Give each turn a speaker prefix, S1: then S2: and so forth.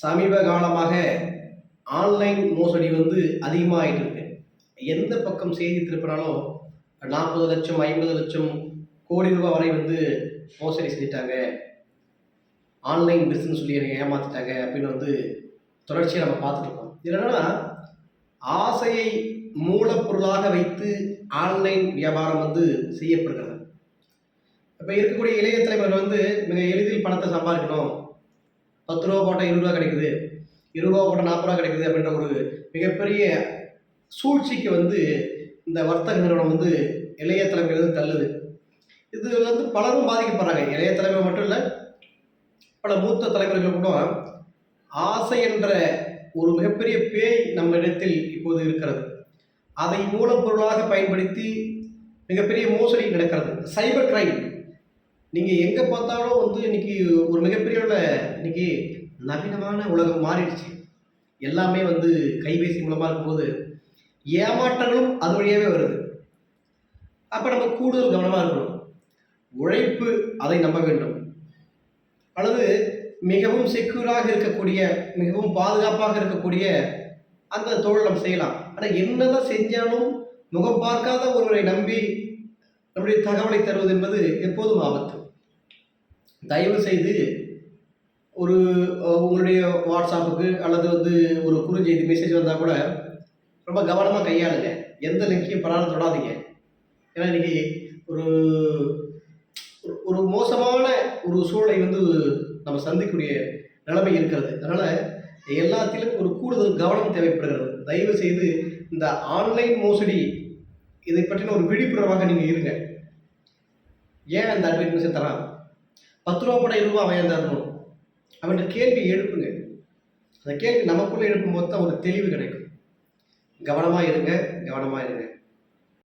S1: சமீப காலமாக ஆன்லைன் மோசடி அதிகமாயிட்டு இருக்கு. எந்த பக்கம் செய்தி திருப்பினாலும் 40,00,000 50,00,000 கோடி ரூபாய் வரை மோசடி செஞ்சுட்டாங்க. ஆன்லைன் பிசினஸ் சொல்லி என்னை ஏமாத்திட்டாங்க அப்படின்னு தொடர்ச்சியா நம்ம பார்த்துட்டு இருக்கோம். இது என்னன்னா, ஆசையை மூலப்பொருளாக வைத்து ஆன்லைன் வியாபாரம் செய்யப்படுகிறது. இப்ப இருக்கக்கூடிய இளைய தலைமுறைகள் மிக எளிதில் பணத்தை சம்பாதிக்கணும். ரூ. 10 போட்டா ரூ. 20 கிடைக்குது. ரூ. 20 போட்டா ரூ. 40 கிடைக்குது அப்படின்ற ஒரு மிகப்பெரிய சூழ்ச்சிக்கு இந்த வர்த்தக நிறுவனம் இளைய தலைமுறை தள்ளுது. இதுல பலரும் பாதிக்கப்படுறாங்க. இளைய தலைமுறை மட்டும் இல்ல, பல மூத்த தலைமுறைகள் கூட ஆசை என்ற ஒரு மிகப்பெரிய பேய் நம்ம இடத்தில் இப்போது இருக்கிறது. அதை மூலப்பொருளாக பயன்படுத்தி மிகப்பெரிய மோசடி நடக்கிறது. சைபர் கிரைம் நீங்க எங்க பார்த்தாலும் இன்னைக்கு ஒரு மிகப்பெரிய இன்னைக்கு நவீனமான உலகம் மாறிடுச்சு. எல்லாமே கைபேசி மூலமா இருக்கும்போது ஏமாற்றங்களும் அது வழியாவே வருது. அப்ப நம்ம கூடுதல் கவனமா இருக்கணும். உழைப்பு அதை நம்ப வேண்டும். அல்லது மிகவும் செக்யூராக இருக்கக்கூடிய, மிகவும் பாதுகாப்பாக இருக்கக்கூடிய அந்த தொழில் நம்ம செய்யலாம். ஆனா என்னதான் செஞ்சாலும் முகம் பார்க்காத ஒருவரை நம்பி நம்முடைய தகவலை தருவது என்பது எப்போதும் ஆபத்து. தயவு செய்து ஒரு உங்களுடைய வாட்ஸ்அப்புக்கு அல்லது ஒரு குறுஞ்செய்தி மெசேஜ் வந்தால் கூட ரொம்ப கவனமாக கையாளுங்க. எந்த லிங்கையும் பராமரித்து தொடாதீங்க. ஏன்னா இன்னைக்கு ஒரு ஒரு மோசமான ஒரு சூழலை நம்ம சந்திக்கக்கூடிய நிலைமை இருக்கிறது. அதனால எல்லாத்திலும் ஒரு கூடுதல் கவனம் தேவைப்படுகிறது. தயவு செய்து இந்த ஆன்லைன் மோசடி இதை பற்றின ஒரு விழிப்புணர்வாக நீங்க இருங்க. ஏன் அந்த அட்வைஸ் தரான்? ரூ. 10 போட ரூ. 20 அவன் ஏன் தரணும்? அவன்கிட்ட கேள்வி எழுப்புங்க. அந்த கேள்வி நமக்குள்ள எழுப்பும் போது தான் ஒரு தெளிவு கிடைக்கும். கவனமா இருங்க, கவனமா இருங்க.